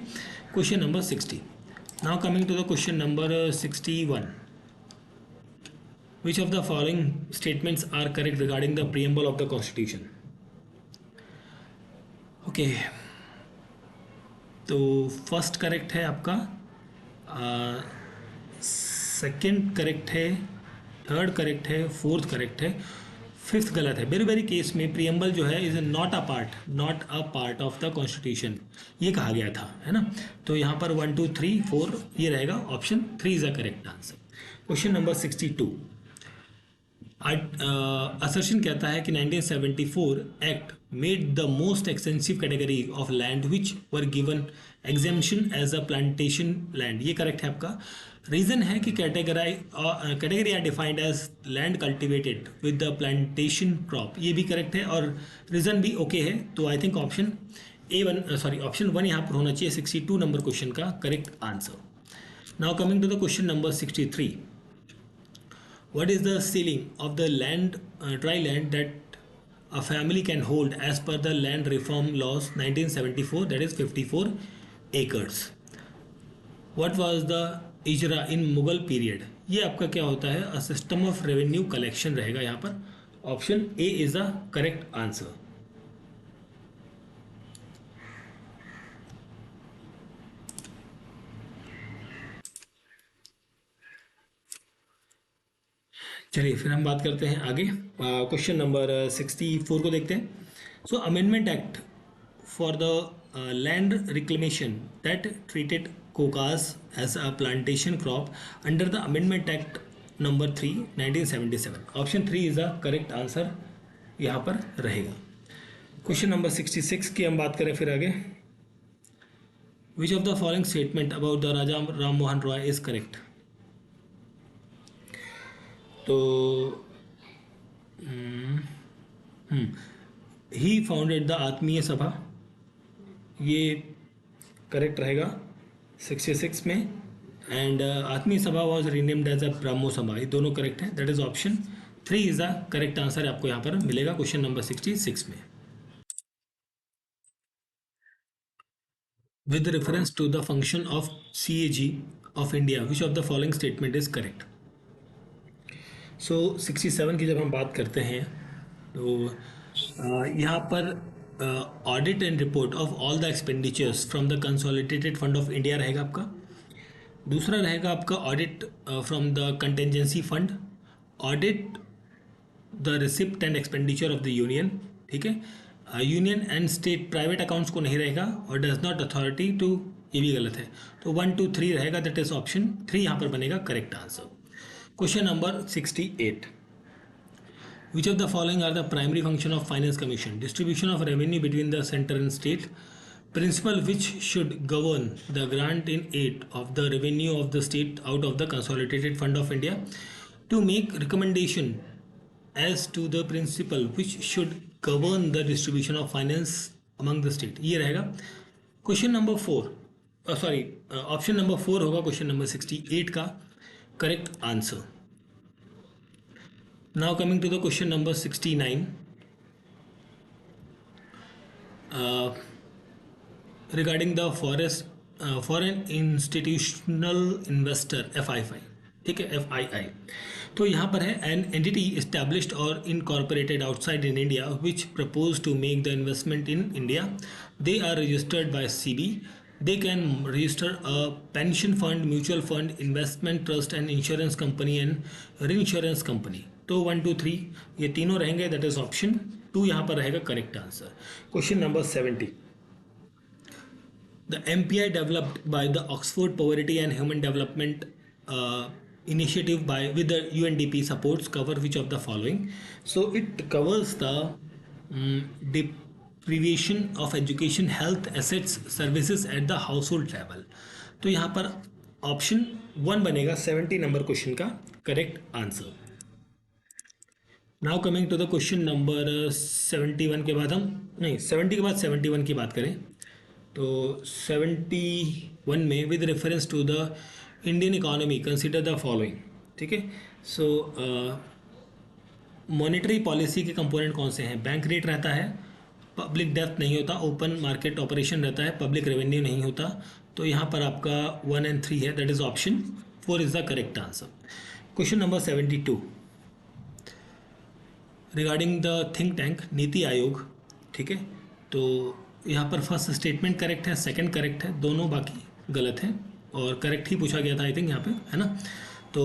Question number 60, now coming to the question number 61, which of the following statements are correct regarding the preamble of the constitution? Okay, तो फर्स्ट करेक्ट है आपका, सेकंड करेक्ट है, थर्ड करेक्ट है, फोर्थ करेक्ट है, फिफ्थ गलत है। वेरी वेरी केस में प्रियम्बल जो है is not a part of the constitution, ये कहा गया था, है ना। तो यहाँ पर 1 2 3 4 ये रहेगा, option 3 is the correct answer. Question number 62, assertion कहता है कि 1974 act made the most extensive category of land which were given exemption as a plantation land, ये करेक्ट है आपका। रीजन है कि category are defined as land cultivated with the plantation crop, ये भी करेक्ट है और रीजन भी ओके है, तो आई थिंक ऑप्शन ऑप्शन 1 यहाँ पर होना चाहिए 62 नंबर क्वेश्चन का correct answer. Now coming to the question number 63, what is the ceiling of the land dry land that a family can hold as per the land reform laws 1974, that is 54 acres? What was the Ijra in Mughal period? ये आपका क्या होता है, a system of revenue collection रहेगा यहाँ पर, option A is the correct answer. चलिए फिर हम बात करते हैं आगे, क्वेश्चन नंबर 64 को देखते हैं। So amendment act for the land reclamation that treated cocoa as a plantation crop under the amendment act number 3 1977, option 3 is the correct answer यहाँ पर रहेगा। क्वेश्चन नंबर 66 की हम बात करें फिर आगे, विच of the following statement about the Raja Ram Mohan Roy is correct? तो ही फाउंडेड द आत्मीय सभा, ये करेक्ट रहेगा 66 में, and Atmiya Sabha was renamed as a Brahmo Sabha, ये दोनों करेक्ट हैं, that is option 3 is the correct answer आपको यहाँ पर मिलेगा क्वेश्चन नंबर 66 में। With reference to the function of CAG of India which of the following statement is correct? So 67 की जब हम बात करते हैं तो यहाँ पर audit and report of all the expenditures from the consolidated fund of India रहेगा आपका। दूसरा रहेगा आपका audit from the contingency fund, audit the receipt and expenditure of the union. ठीक है, union and state private accounts को नहीं रहेगा, और डज नॉट अथॉरिटी टू, ये भी गलत है। तो 1 2 3 रहेगा, दैट इज ऑप्शन 3 यहाँ पर बनेगा correct answer. Question number 68, which of the following are the primary function of finance commission? Distribution of revenue between the center and state, principle which should govern the grant in aid of the revenue of the state out of the consolidated fund of India, to make recommendation as to the principle which should govern the distribution of finance among the state। ये रहेगा question number 4, sorry option number 4 होगा क्वेश्चन नंबर 68 का correct answer. Now coming to the question number 69, regarding the foreign institutional investor FII। ठीक है, FII। तो यहाँ पर है an entity established or incorporated outside in India which propose to make the investment in India, they are registered by SEBI। They can register a pension fund, mutual fund, investment trust and insurance company and reinsurance company। तो 1 2 3 ये तीनों रहेंगे, दैट इज ऑप्शन 2 यहाँ पर रहेगा correct answer. Question number 70, the MPI developed by the Oxford poverty and human development initiative by with the UNDP supports cover which of the following? So it covers the deprivation of education, health, assets, services at the household level। तो यहाँ पर ऑप्शन 1 बनेगा 70 नंबर क्वेश्चन का correct answer. Now coming to the question number 71 के बाद हम नहीं 70 के बाद 71 की बात करें तो 71 में with reference to the Indian economy consider the following. ठीक है, सो मॉनेटरी पॉलिसी के कंपोनेंट कौन से हैं? बैंक रेट रहता है, पब्लिक डेप्थ नहीं होता, ओपन मार्केट ऑपरेशन रहता है, पब्लिक रेवेन्यू नहीं होता। तो यहाँ पर आपका 1 and 3 है, that is option 4 is the correct answer. Question number 72, regarding the think tank NITI Aayog. ठीक है, तो यहाँ पर फर्स्ट स्टेटमेंट करेक्ट है, सेकंड करेक्ट है, दोनों बाकी गलत है, और करेक्ट ही पूछा गया था आई थिंक यहाँ पे, है ना। तो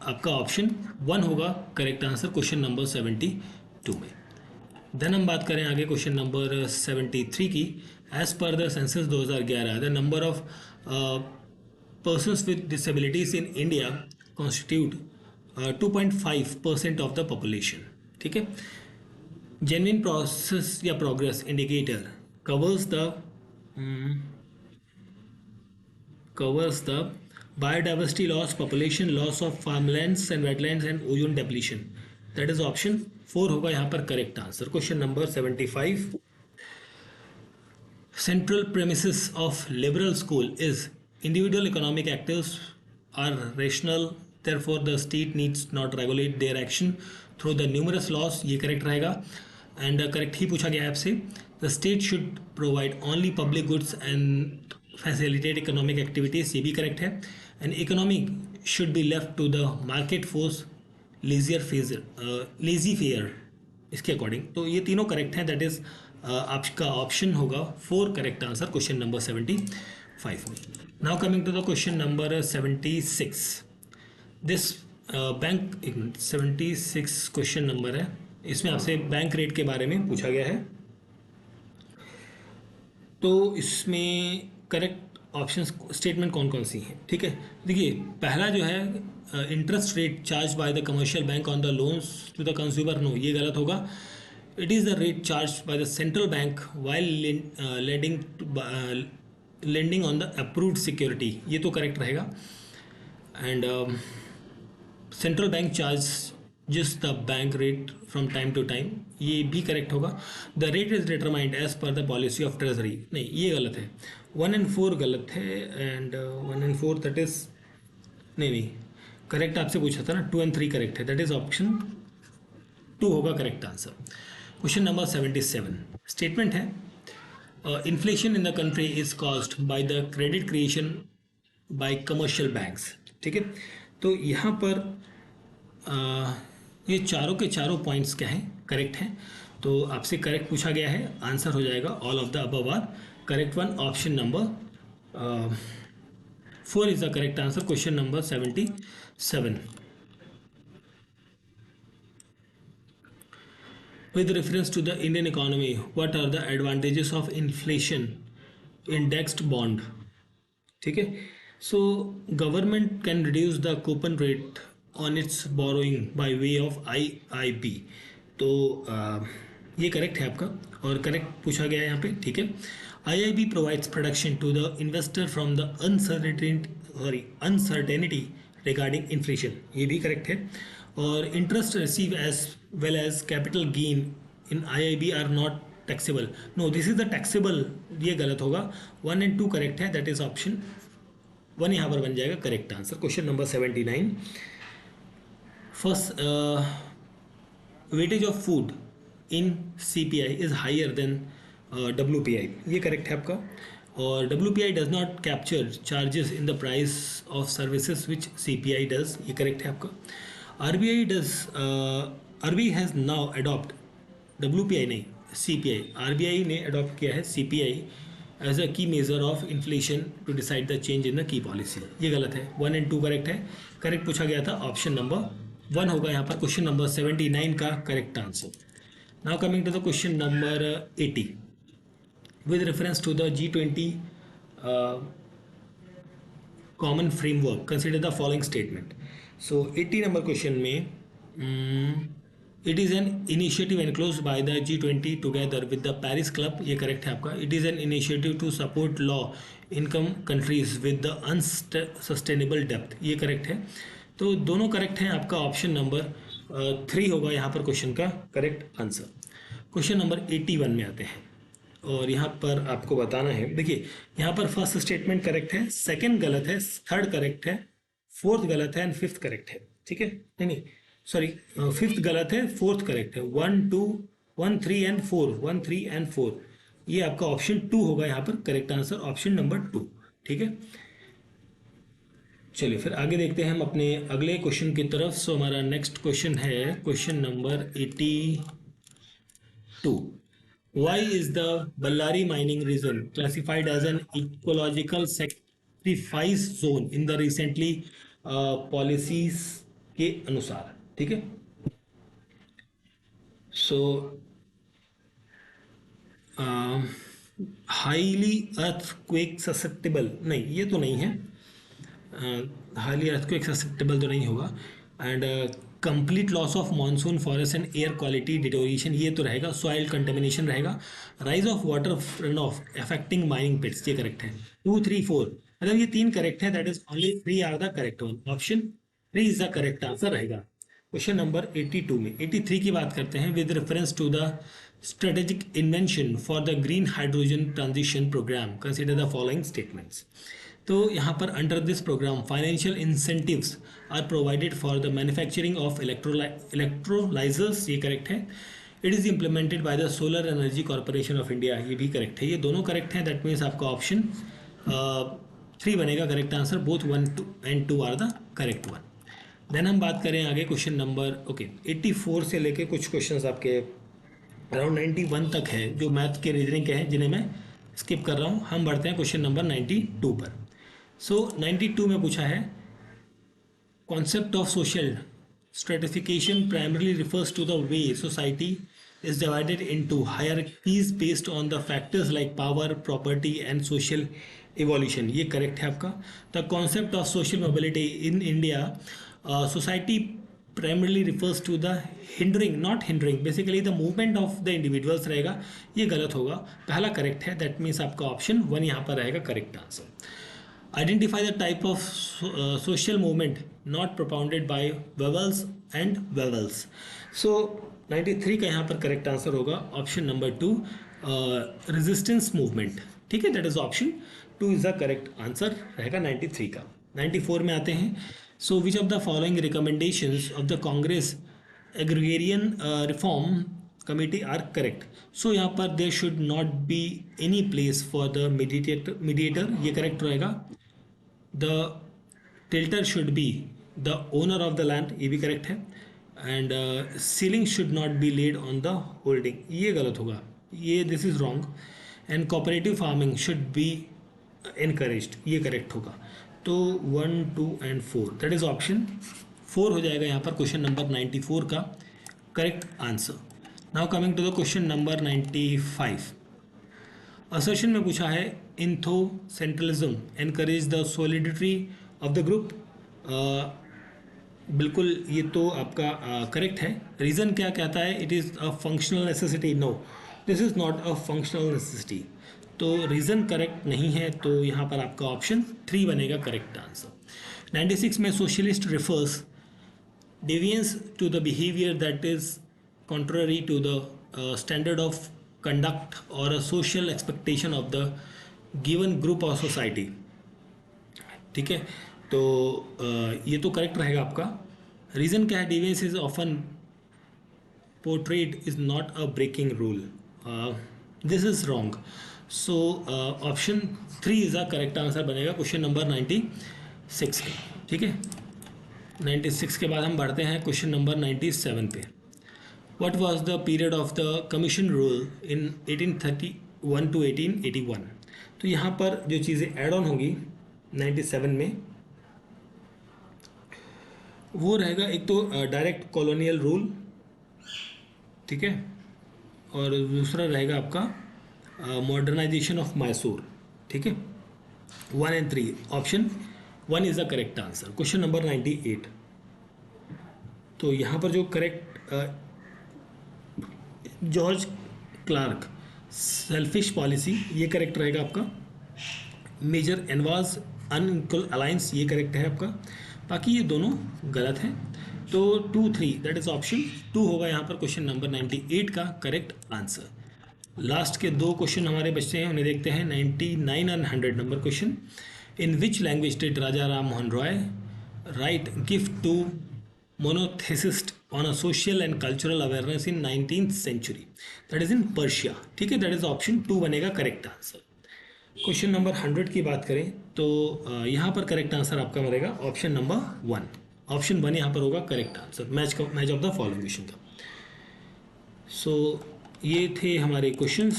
आपका ऑप्शन 1 होगा करेक्ट आंसर क्वेश्चन नंबर 72 में। देन हम बात करें आगे क्वेश्चन नंबर 73 की। As per the census 2011 the number of persons with disabilities in India constitute 2.5% of the population. ठीक है, जेन्युइन प्रोसेस या progress indicator covers the biodiversity loss, population loss of farmlands and wetlands and ozone depletion। that is option 4 होगा यहाँ पर correct answer. Question number 75, central premises of liberal school is individual economic actors are rational, therefore the state needs not regulate their action through the numerous laws। ये करेक्ट रहेगा, एंड करेक्ट ही पूछा गया है आपसे। The state should provide only public goods and facilitate economic activities, ये भी करेक्ट है। And economic should be left to the market force laissez faire, इसके अकॉर्डिंग। तो ये तीनों करेक्ट हैं, दैट इज आपका ऑप्शन होगा 4 करेक्ट आंसर क्वेश्चन नंबर 75 में। Now coming to the question number 76, this bank 76 question number है, इसमें आपसे बैंक रेट के बारे में पूछा गया है। तो इसमें करेक्ट ऑप्शन स्टेटमेंट कौन कौन सी हैं? ठीक है, देखिए पहला जो है interest rate charge by the commercial bank on the loans to the consumer, no ये गलत होगा। It is the rate charge by the central bank while lending on the approved security, ये तो करेक्ट रहेगा। And central bank charge just the bank rate from time to time, ये भी करेक्ट होगा। The rate is determined as per the policy of treasury, नहीं ये गलत है। 1 and 4 गलत है, एंड 1 and 4 दैट इज नहीं करेक्ट आपसे पूछा था ना, 2 and 3 करेक्ट है, दैट इज ऑप्शन 2 होगा correct answer. Question number 77, statement है inflation in the country is caused by the credit creation by commercial banks. ठीक है, तो यहाँ पर ये चारों के चारों पॉइंट्स क्या हैं? करेक्ट हैं। तो आपसे करेक्ट पूछा गया है, आंसर हो जाएगा all of the above are correct one, option number 4 is the correct answer, question number 77. With reference to the Indian economy, what are the advantages of inflation indexed bond? ठीक है, so government can reduce the coupon rate on it's borrowing by way of IIB. तो ये करेक्ट है आपका और करेक्ट पूछा गया है यहाँ पे. ठीक है, IIB provides production to the investor from the uncertainty regarding inflation, ये भी करेक्ट है. और interest receive as well as capital gain in IIB are not taxable. No, this is the taxable, ये गलत होगा. 1 and 2 करेक्ट है, दैट इज ऑप्शन 1 यहाँ पर बन जाएगा correct answer. Question number 79. First, weightage of food in CPI is higher than WPI, ये करेक्ट है आपका. और WPI does not capture charges in the price of services which CPI does, ये करेक्ट है आपका. RBI has now adopt, WPI नहीं CPI, RBI ने अडॉप्ट किया है CPI as a key measure of inflation to decide the change in the key policy, ये गलत है. 1 and 2 करेक्ट है. करेक्ट पूछा गया था, ऑप्शन नंबर 1 होगा यहाँ पर क्वेश्चन नंबर 79 का correct answer. Now coming to the question number 80. With reference to the G20 common framework consider the following statement. So 80 number question में it is an initiative endorsed by the G20 together with the Paris Club, ये करेक्ट है आपका. It is an initiative to support low income countries with the unsustainable डेप्थ, ये करेक्ट है. तो दोनों करेक्ट हैं आपका. ऑप्शन नंबर 3 होगा यहाँ पर क्वेश्चन का करेक्ट आंसर. क्वेश्चन नंबर 81 में आते हैं और यहाँ पर आपको बताना है, देखिए यहाँ पर फर्स्ट स्टेटमेंट करेक्ट है, सेकंड गलत है, थर्ड करेक्ट है, फोर्थ गलत है एंड फिफ्थ करेक्ट है. ठीक है, नहीं सॉरी, फिफ्थ गलत है, फोर्थ करेक्ट है. 1, 2, 1, 3 एंड 4, 1, 3 एंड 4, ये आपका ऑप्शन 2 होगा यहाँ पर करेक्ट आंसर, ऑप्शन नंबर 2. ठीक है, चलिए फिर आगे देखते हैं हम अपने अगले क्वेश्चन की तरफ. सो हमारा नेक्स्ट क्वेश्चन है क्वेश्चन नंबर 82. Why is the Ballari mining region classified as an ecological sacrifice zone in the recently policies के अनुसार? ठीक है, सो हाईली अर्थक्वेक ससेप्टेबल, नहीं ये तो नहीं है, हाईली अर्थक्वेक ससेप्टेबल तो नहीं होगा. And complete loss of monsoon forest and air quality deterioration, ये तो रहेगा. सॉइल कंटेमिनेशन रहेगा. Rise of water run off affecting mining pits, ये करेक्ट है. 2, 3, 4, मतलब ये 3 करेक्ट है, that is only 3 are the correct one. Option 3 is the correct answer रहेगा. क्वेश्चन नंबर 82 में 83 की बात करते हैं. With reference to the strategic invention for the green hydrogen transition programme consider the following statements. तो यहाँ पर under this programme financial incentives are provided for the manufacturing of electrolysers, ये करेक्ट है. It is implemented by the solar energy corporation of India, ये भी करेक्ट है. ये दोनों करेक्ट हैं, दैट मीन्स आपका ऑप्शन 3 बनेगा correct answer. Both 1 and 2 are the correct one. Then हम बात करें आगे क्वेश्चन नंबर 84 से लेके कुछ क्वेश्चंस आपके अराउंड 91 तक है जो मैथ के रीजनिंग के हैं, जिन्हें मैं स्किप कर रहा हूँ. हम बढ़ते हैं क्वेश्चन नंबर 92 पर. सो 92 में पूछा है concept of social stratification primarily refers to the way society is divided into hierarchies based on the factors like power, property and social evolution, ये करेक्ट है आपका. The concept of social mobility in India society primarily refers to the hindering, not hindering, basically the movement of the individuals रहेगा, ये गलत होगा. पहला करेक्ट है, that means आपका ऑप्शन 1 यहाँ पर रहेगा correct answer. Identify the type of social movement not propounded by vowels and vowels. So 93 का यहाँ पर करेक्ट आंसर होगा ऑप्शन नंबर 2, रेजिस्टेंस मूवमेंट. ठीक है, that is option 2 is the correct answer रहेगा 93 का. 94 में आते हैं. So which of the following recommendations of the Congress agrarian reform committee are correct. So यहाँ पर there should not be any place for the mediator, ये करेक्ट रहेगा. The tiller should be the owner of the land, ये भी करेक्ट है. And ceiling should not B laid on the holding, ये गलत होगा, ये this is wrong. And cooperative farming should be encouraged, ये करेक्ट होगा. तो 1, 2 एंड 4 दैट इज ऑप्शन 4 हो जाएगा यहाँ पर क्वेश्चन नंबर 94 का correct answer. Now coming to the question number 95. Assertion में पूछा है इंथो centralism encourage the solidity of the group. बिल्कुल ये तो आपका करेक्ट है. रीज़न क्या कहता है, it is a functional necessity. No, this is not a functional necessity. तो रीज़न करेक्ट नहीं है, तो यहाँ पर आपका ऑप्शन 3 बनेगा करेक्ट आंसर. 96 में socialist refers deviance to the behavior that is contrary to the standard of conduct or a social expectation of the given group or society. ठीक है, तो ये तो करेक्ट रहेगा आपका. रीज़न क्या है, deviance is often portrayed is not a breaking rule. This is wrong. So option 3 is a correct answer बनेगा क्वेश्चन नंबर 96 का. ठीक है, 96 के बाद हम बढ़ते हैं क्वेश्चन नंबर 97 पे. What was the period of the commission rule in 1831 to 1881. तो यहाँ पर जो चीज़ें ऐड ऑन होगी 97 में, वो रहेगा एक तो डायरेक्ट कॉलोनियल रूल, ठीक है, और दूसरा रहेगा आपका मॉडर्नाइजेशन ऑफ मैसूर. ठीक है, 1 and 3 option 1 is the correct answer. Question number 98. तो यहाँ पर जो correct George Clarke selfish policy, ये करेक्ट रहेगा आपका. मेजर एनवाज अनइक्वल अलायंस, ये करेक्ट है आपका. बाकी ये दोनों गलत हैं. तो 2, 3 दैट इज ऑप्शन 2 होगा यहाँ पर क्वेश्चन नंबर 98 का करेक्ट आंसर. लास्ट के 2 क्वेश्चन हमारे बचते हैं, उन्हें देखते हैं. 99 और 100 number question. In which language did Raja Ram Mohan Roy write gift to monotheist on a social and cultural awareness in 19th century? That is in Persia. ठीक है, that is option 2 बनेगा करेक्ट आंसर. क्वेश्चन नंबर 100 की बात करें तो यहाँ पर करेक्ट आंसर आपका मिलेगा ऑप्शन नंबर 1. ऑप्शन 1 यहाँ पर होगा correct answer match of the following question का. सो ये थे हमारे क्वेश्चंस,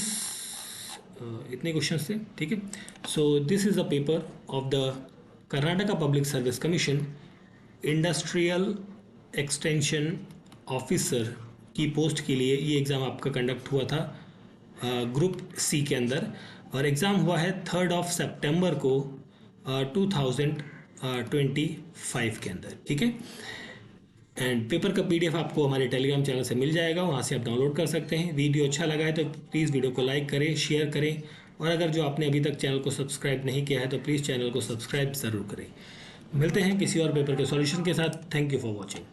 इतने क्वेश्चंस थे. ठीक है, सो this is a paper of the Karnataka public service commission industrial extension officer की पोस्ट के लिए. ये एग्ज़ाम आपका कंडक्ट हुआ था ग्रुप सी के अंदर, और एग्ज़ाम हुआ है 3 सितंबर को 2025 के अंदर. ठीक है, एंड पेपर का PDF आपको हमारे टेलीग्राम चैनल से मिल जाएगा, वहाँ से आप डाउनलोड कर सकते हैं. वीडियो अच्छा लगा है तो प्लीज़ वीडियो को लाइक करें, शेयर करें, और अगर जो आपने अभी तक चैनल को सब्सक्राइब नहीं किया है तो प्लीज़ चैनल को सब्सक्राइब ज़रूर करें. मिलते हैं किसी और पेपर के सॉल्यूशन के साथ. Thank you for watching.